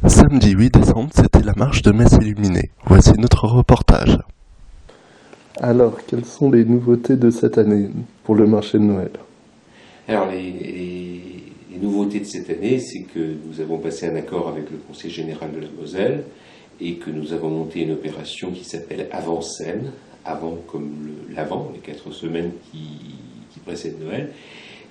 Samedi 8 décembre, c'était la marche de Metz illuminée. Voici notre reportage. Alors, quelles sont les nouveautés de cette année pour le marché de Noël? Alors, les nouveautés de cette année, c'est que nous avons passé un accord avec le Conseil général de la Moselle et que nous avons monté une opération qui s'appelle Avant-Scène, avant comme l'avant, les 4 semaines qui précèdent Noël,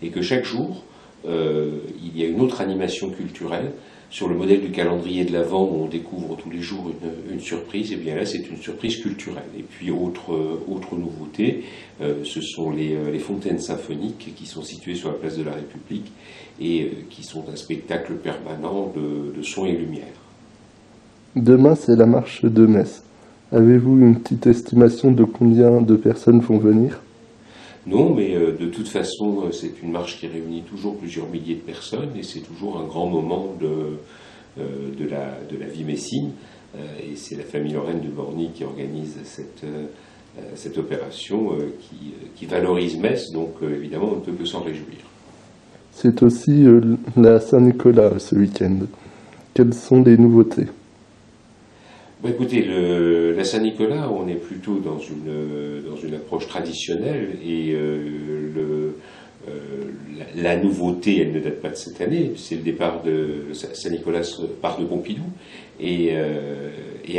et que chaque jour, il y a une autre animation culturelle sur le modèle du calendrier de l'Avent où on découvre tous les jours une surprise. Et bien là, c'est une surprise culturelle. Et puis, autre nouveauté, ce sont les fontaines symphoniques qui sont situées sur la place de la République et qui sont un spectacle permanent de son et lumière. Demain, c'est la marche de Metz. Avez-vous une petite estimation de combien de personnes vont venir? Non, mais de toute façon, c'est une marche qui réunit toujours plusieurs milliers de personnes et c'est toujours un grand moment de la vie messine. Et c'est la famille Lorraine de Borny qui organise cette opération qui valorise Metz, donc évidemment, on ne peut que s'en réjouir. C'est aussi la Saint-Nicolas ce week-end. Quelles sont les nouveautés? Écoutez, la Saint-Nicolas, on est plutôt dans une approche traditionnelle et la nouveauté, elle ne date pas de cette année, c'est le départ de Saint-Nicolas part de Pompidou et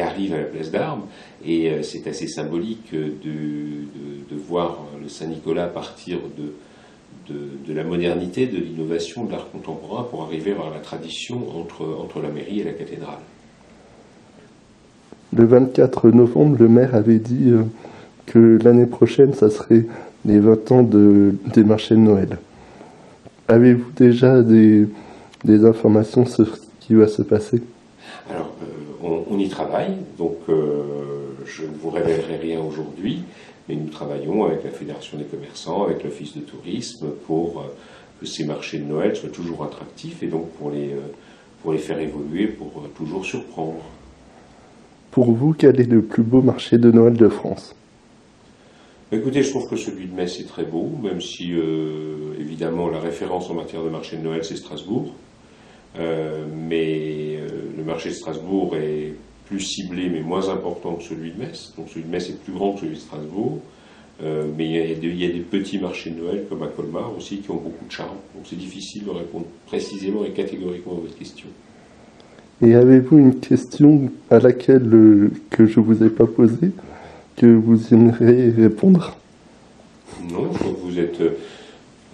arrive à la place d'Armes et c'est assez symbolique de voir le Saint-Nicolas partir de la modernité, de l'innovation, de l'art contemporain pour arriver vers la tradition entre la mairie et la cathédrale. Le 24 novembre, le maire avait dit que l'année prochaine, ça serait les 20 ans des marchés de Noël. Avez-vous déjà des informations sur ce qui va se passer? Alors, on y travaille, donc je ne vous révélerai rien aujourd'hui, mais nous travaillons avec la Fédération des commerçants, avec l'Office de tourisme, pour que ces marchés de Noël soient toujours attractifs et donc pour les faire évoluer, pour toujours surprendre. Pour vous, quel est le plus beau marché de Noël de France? Écoutez, je trouve que celui de Metz est très beau, même si, évidemment, la référence en matière de marché de Noël, c'est Strasbourg. Mais le marché de Strasbourg est plus ciblé, mais moins important que celui de Metz. Donc celui de Metz est plus grand que celui de Strasbourg. Mais il y a des petits marchés de Noël, comme à Colmar aussi, qui ont beaucoup de charme. Donc c'est difficile de répondre précisément et catégoriquement à votre question. Et avez-vous une question à laquelle que je vous ai pas posée, que vous aimeriez répondre? Non, je crois que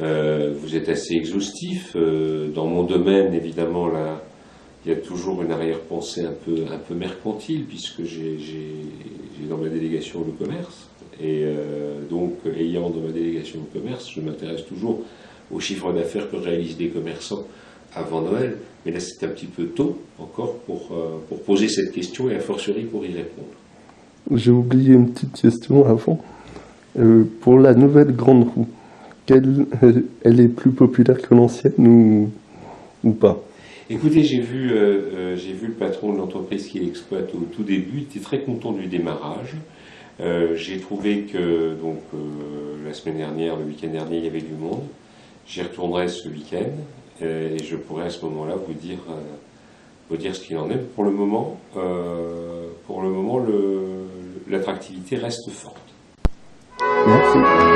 vous êtes assez exhaustif. Dans mon domaine, évidemment, là, il y a toujours une arrière-pensée un peu mercantile, puisque j'ai dans ma délégation le commerce. Et donc, ayant dans ma délégation le commerce, je m'intéresse toujours au chiffre d'affaires que réalisent les commerçants avant Noël, mais là c'est un petit peu tôt encore pour poser cette question et a fortiori pour y répondre. J'ai oublié une petite question avant. Pour la nouvelle grande roue, elle est plus populaire que l'ancienne ou pas? Écoutez, j'ai vu le patron de l'entreprise qui l'exploite au tout début, il était très content du démarrage. J'ai trouvé que la semaine dernière, le week-end dernier, il y avait du monde. J'y retournerai ce week-end. Et je pourrais à ce moment-là vous dire ce qu'il en est. Pour le moment, l'attractivité reste forte. Merci.